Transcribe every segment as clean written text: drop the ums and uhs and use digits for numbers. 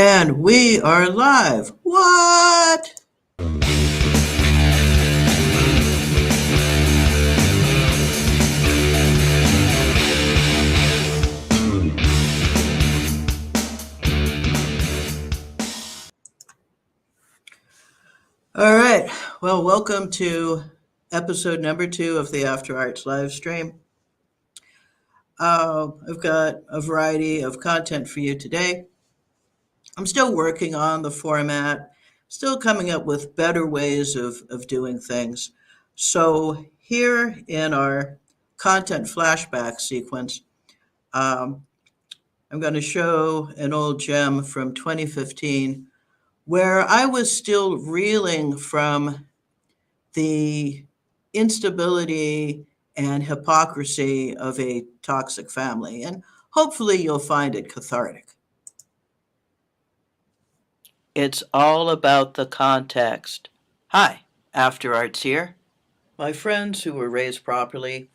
And we are live. What? All right. Well, welcome to episode number 2 of the After Arts live stream. I've got a variety of content for you today. I'm still working on the format, still coming up with better ways of doing things. So, here in our content flashback sequence, um, I'm going to show an old gem from 2015 where I was still reeling from the instability and hypocrisy of a toxic family. And hopefully you'll find it cathartic. It's all about the context. Hi, After Arts here. My friends who were raised properly,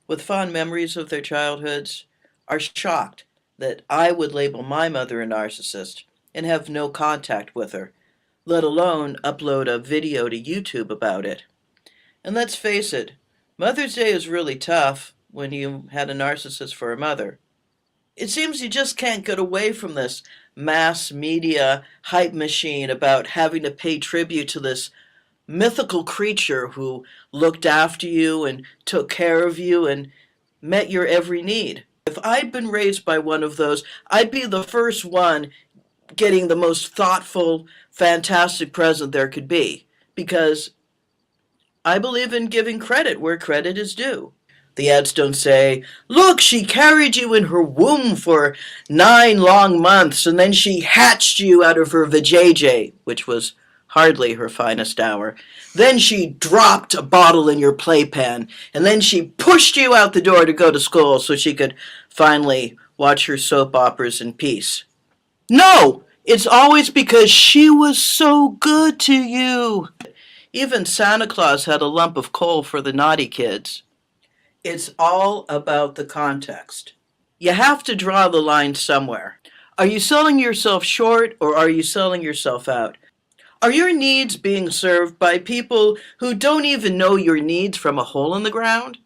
with fond memories of their childhoods, are shocked that I would label my mother a narcissist and have no contact with her, let alone upload a video to YouTube about it. And let's face it, Mother's Day is really tough when you had a narcissist for a mother. It seems you just can't get away from this mass media hype machine about having to pay tribute to this mythical creature who looked after you and took care of you and met your every need. If I'd been raised by one of those, I'd be the first one getting the most thoughtful, fantastic present there could be, because I believe in giving credit where credit is due. The ads don't say, look, she carried you in her womb for 9 long months, and then she hatched you out of her vajayjay, which was hardly her finest hour. Then she dropped a bottle in your playpen, and then she pushed you out the door to go to school so she could finally watch her soap operas in peace. No! It's always because she was so good to you. Even Santa Claus had a lump of coal for the naughty kids. It's all about the context. You have to draw the line somewhere. Are you selling yourself short, or are you selling yourself out? Are your needs being served by people who don't even know your needs from a hole in the ground?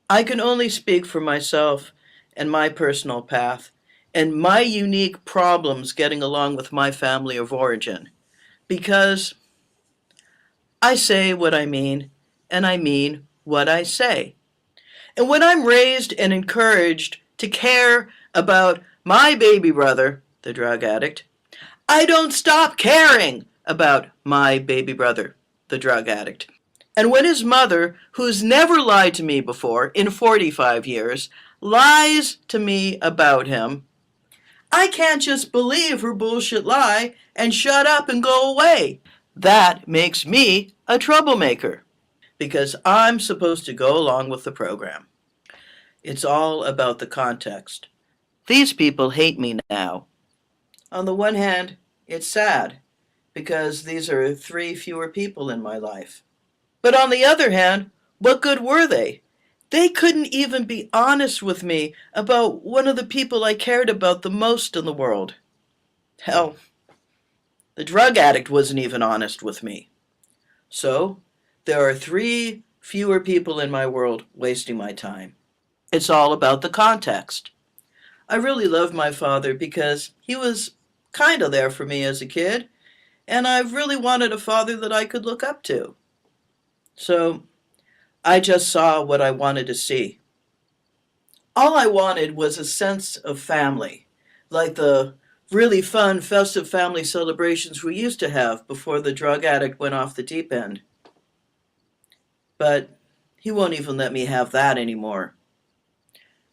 I can only speak for myself and my personal path and my unique problems getting along with my family of origin, because I say what I mean, and I mean what I say. And when I'm raised and encouraged to care about my baby brother, the drug addict, I don't stop caring about my baby brother, the drug addict. And when his mother, who's never lied to me before in 45 years, lies to me about him, I can't just believe her bullshit lie and shut up and go away. That makes me a troublemaker, because I'm supposed to go along with the program. It's all about the context. These people hate me now. On the one hand, it's sad, because these are 3 fewer people in my life. But on the other hand, what good were they? They couldn't even be honest with me about one of the people I cared about the most in the world. Hell, the drug addict wasn't even honest with me. So, there are 3 fewer people in my world wasting my time. It's all about the context. I really love my father because he was kind of there for me as a kid, and I really wanted a father that I could look up to. So, I just saw what I wanted to see. All I wanted was a sense of family, like the really fun, festive family celebrations we used to have before the drug addict went off the deep end. But he won't even let me have that anymore.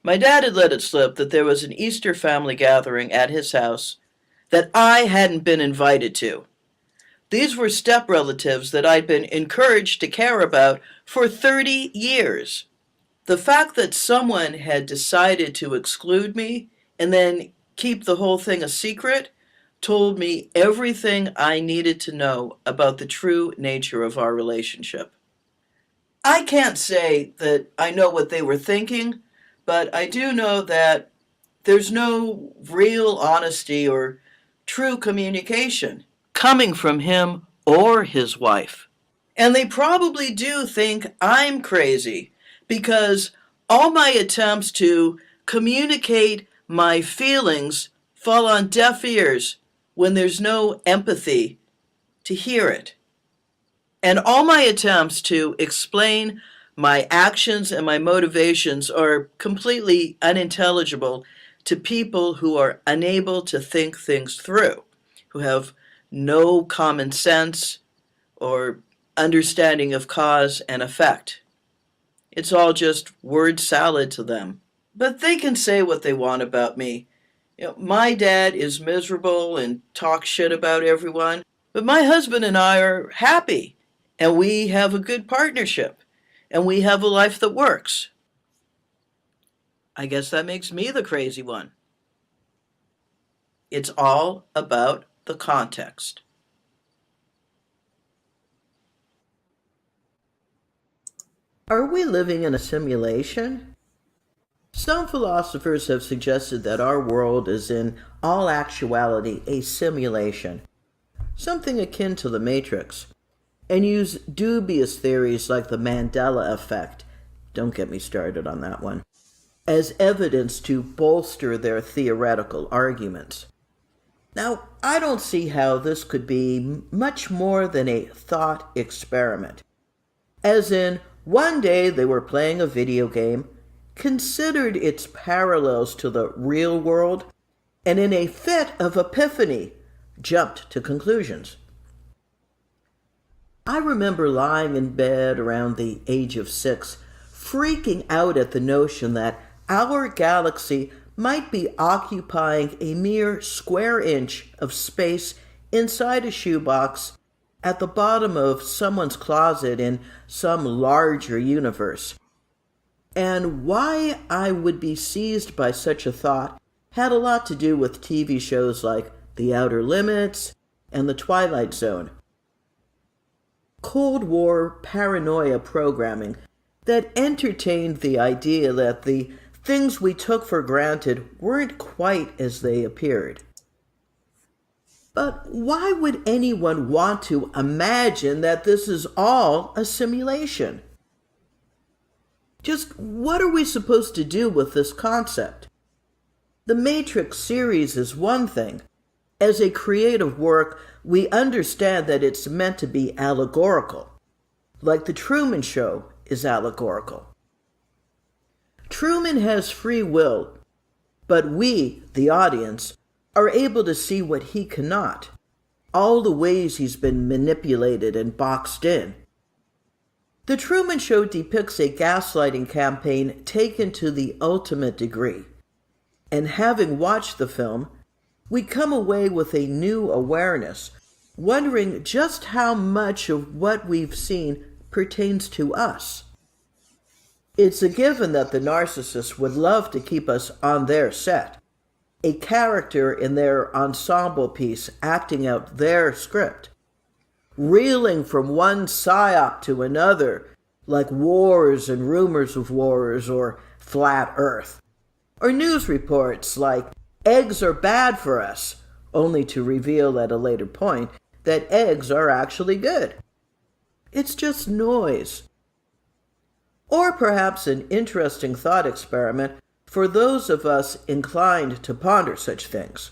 My dad had let it slip that there was an Easter family gathering at his house that I hadn't been invited to. These were step-relatives that I'd been encouraged to care about for 30 years. The fact that someone had decided to exclude me and then keep the whole thing a secret told me everything I needed to know about the true nature of our relationship. I can't say that I know what they were thinking, but I do know that there's no real honesty or true communication coming from him or his wife. And they probably do think I'm crazy because all my attempts to communicate my feelings fall on deaf ears when there's no empathy to hear it. And all my attempts to explain my actions and my motivations are completely unintelligible to people who are unable to think things through, who have no common sense or understanding of cause and effect. It's all just word salad to them. But they can say what they want about me. My dad is miserable and talks shit about everyone, but my husband and I are happy, and we have a good partnership, and we have a life that works. I guess that makes me the crazy one. It's all about the context. Are we living in a simulation? Some philosophers have suggested that our world is in all actuality a simulation, something akin to the Matrix, and use dubious theories like the Mandela effect, don't get me started on that one, as evidence to bolster their theoretical arguments. Now, I don't see how this could be much more than a thought experiment, as in, one day they were playing a video game, considered its parallels to the real world, and in a fit of epiphany, jumped to conclusions. I remember lying in bed around the age of 6, freaking out at the notion that our galaxy might be occupying a mere square inch of space inside a shoebox at the bottom of someone's closet in some larger universe. And why I would be seized by such a thought had a lot to do with TV shows like The Outer Limits and The Twilight Zone. Cold War paranoia programming that entertained the idea that the things we took for granted weren't quite as they appeared. But why would anyone want to imagine that this is all a simulation? Just what are we supposed to do with this concept? The Matrix series is one thing. As a creative work, we understand that it's meant to be allegorical, like The Truman Show is allegorical. Truman has free will, but we, the audience, are able to see what he cannot, all the ways he's been manipulated and boxed in. The Truman Show depicts a gaslighting campaign taken to the ultimate degree, and having watched the film, we come away with a new awareness, wondering just how much of what we've seen pertains to us. It's a given that the narcissist would love to keep us on their set, a character in their ensemble piece acting out their script, reeling from one psyop to another, like wars and rumors of wars or flat earth, or news reports like eggs are bad for us, only to reveal at a later point that eggs are actually good. It's just noise. Or perhaps an interesting thought experiment for those of us inclined to ponder such things.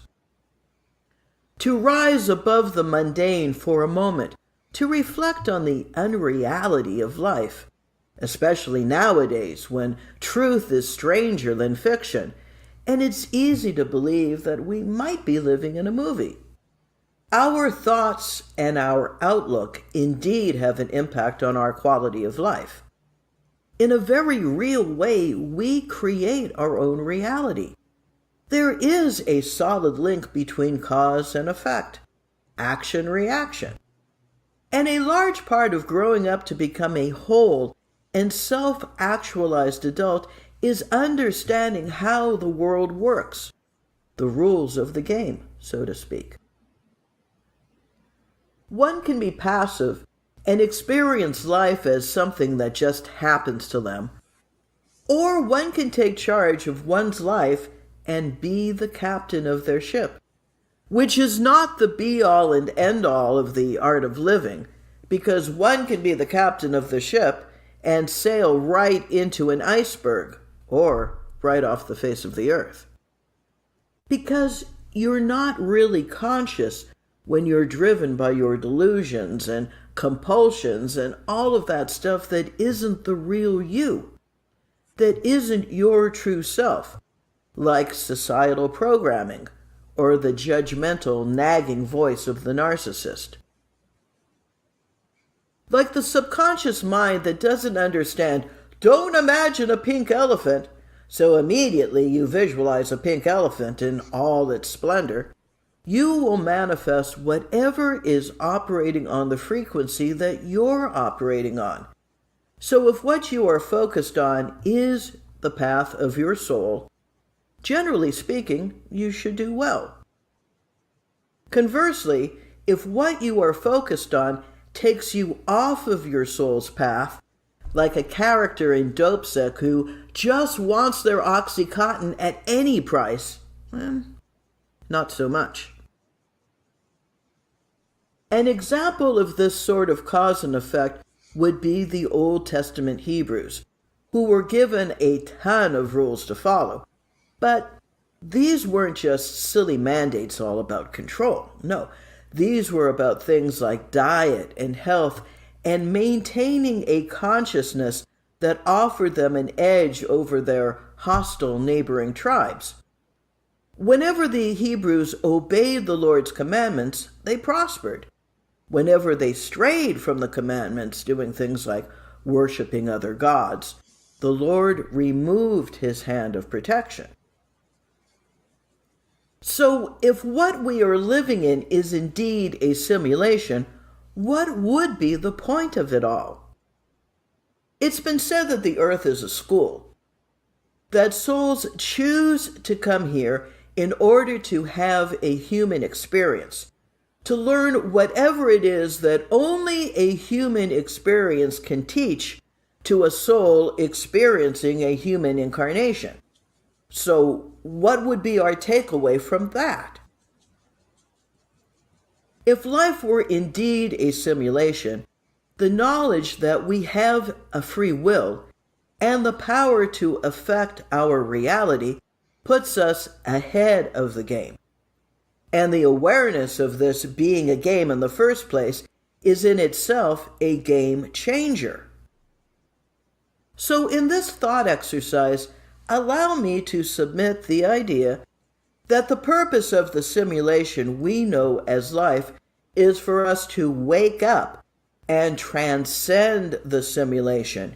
To rise above the mundane for a moment, to reflect on the unreality of life, especially nowadays when truth is stranger than fiction, and it's easy to believe that we might be living in a movie. Our thoughts and our outlook indeed have an impact on our quality of life. In a very real way, we create our own reality. There is a solid link between cause and effect, action-reaction. And a large part of growing up to become a whole and self-actualized adult is understanding how the world works, the rules of the game, so to speak. One can be passive and experience life as something that just happens to them, or one can take charge of one's life and be the captain of their ship, which is not the be-all and end-all of the art of living, because one can be the captain of the ship and sail right into an iceberg, or right off the face of the earth. Because you're not really conscious when you're driven by your delusions and compulsions and all of that stuff that isn't the real you, that isn't your true self, like societal programming or the judgmental, nagging voice of the narcissist. Like the subconscious mind that doesn't understand, don't imagine a pink elephant, so immediately you visualize a pink elephant in all its splendor. You will manifest whatever is operating on the frequency that you're operating on. So if what you are focused on is the path of your soul, generally speaking, you should do well. Conversely, if what you are focused on takes you off of your soul's path, like a character in Dopesick who just wants their Oxycontin at any price, not so much. An example of this sort of cause and effect would be the Old Testament Hebrews, who were given a ton of rules to follow. But these weren't just silly mandates all about control. No, these were about things like diet and health and maintaining a consciousness that offered them an edge over their hostile neighboring tribes. Whenever the Hebrews obeyed the Lord's commandments, they prospered. Whenever they strayed from the commandments, doing things like worshiping other gods, the Lord removed his hand of protection. So if what we are living in is indeed a simulation, what would be the point of it all? It's been said that the earth is a school, that souls choose to come here in order to have a human experience, to learn whatever it is that only a human experience can teach to a soul experiencing a human incarnation. So what would be our takeaway from that? If life were indeed a simulation, the knowledge that we have a free will and the power to affect our reality puts us ahead of the game. And the awareness of this being a game in the first place is in itself a game changer. So in this thought exercise, allow me to submit the idea that the purpose of the simulation we know as life is for us to wake up and transcend the simulation,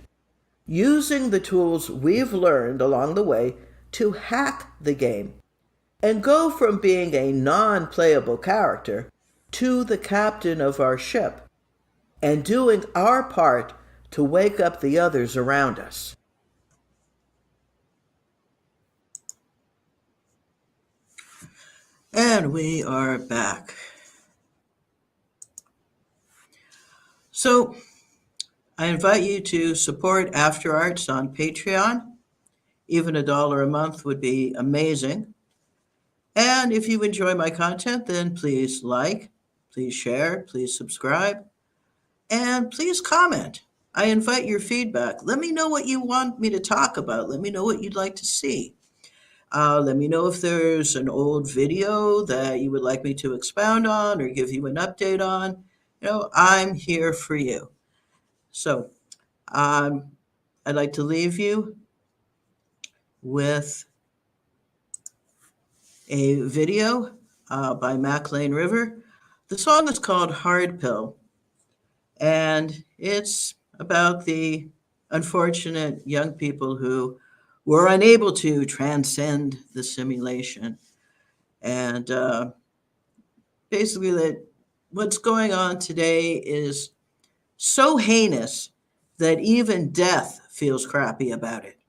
using the tools we've learned along the way to hack the game and go from being a non-playable character to the captain of our ship and doing our part to wake up the others around us. And we are back. So I invite you to support After Arts on Patreon. Even $1 a month would be amazing. And if you enjoy my content, then please like, please share, please subscribe, and please comment. I invite your feedback. Let me know what you want me to talk about. Let me know what you'd like to see. Let me know if there's an old video that you would like me to expound on or give you an update on. I'm here for you. So I'd like to leave you with a video by Mac Lane River. The song is called Hardpill, and it's about the unfortunate young people who were unable to transcend the simulation. And basically that what's going on today is so heinous that even death feels crappy about it.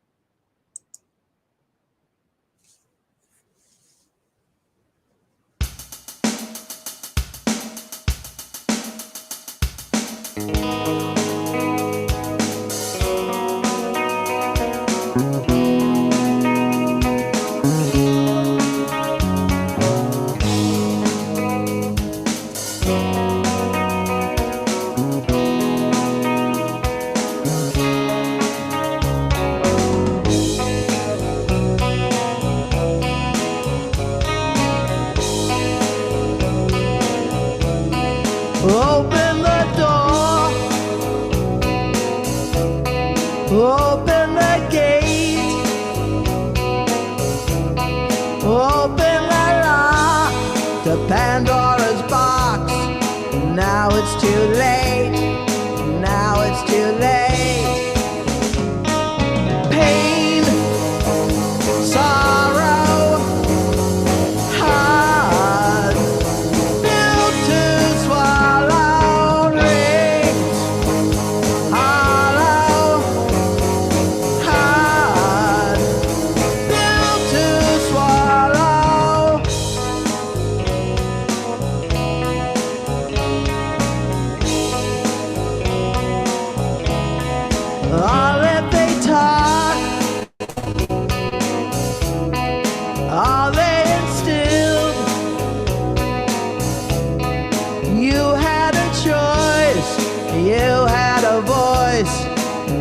Open the door, open the gate, open the lock to Pandora's box. Now it's too late, now it's too late. Pain, sorrow, hard, built to swallow, rings, hollow, hard, built to swallow. All that they talk, all they instilled, you had a choice, you had a voice.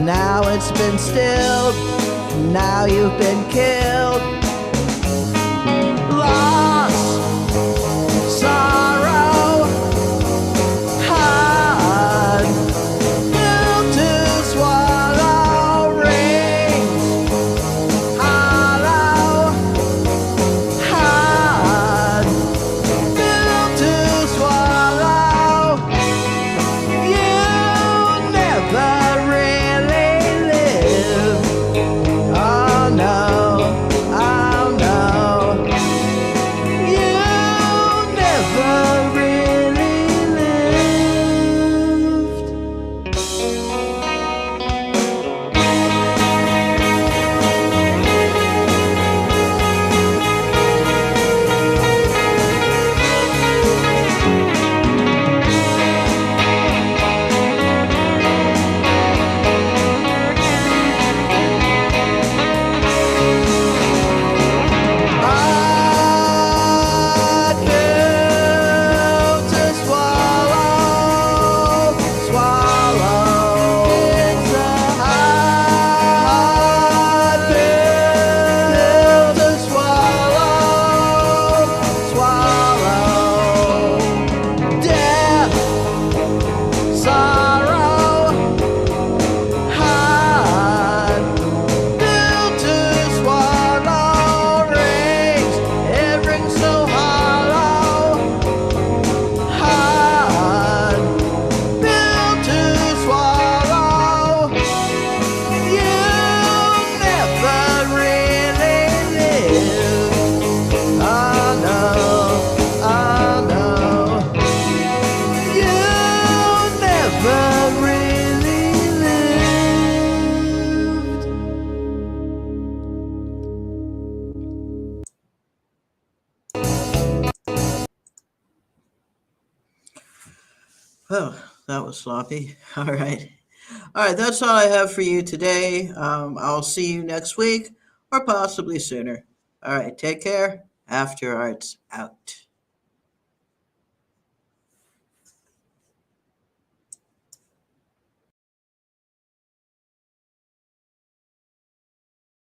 Now it's been stilled, now you've been killed. Loss, sorrow, hard, built to swallow, rings, hollow, hard, built to swallow. You never really lived. Oh no, oh no. You never really lived. Hardpill to swallow, swallow. It's a hardpill to swallow, swallow. Death, sorrow, hard, built to swallow, rings, it rings so hollow, hard, built to swallow. You never really lived. Oh no, oh no. You never really lived. Well, that was sloppy. All right. All right, that's all I have for you today. I'll see you next week or possibly sooner. All right, take care. After Arts out.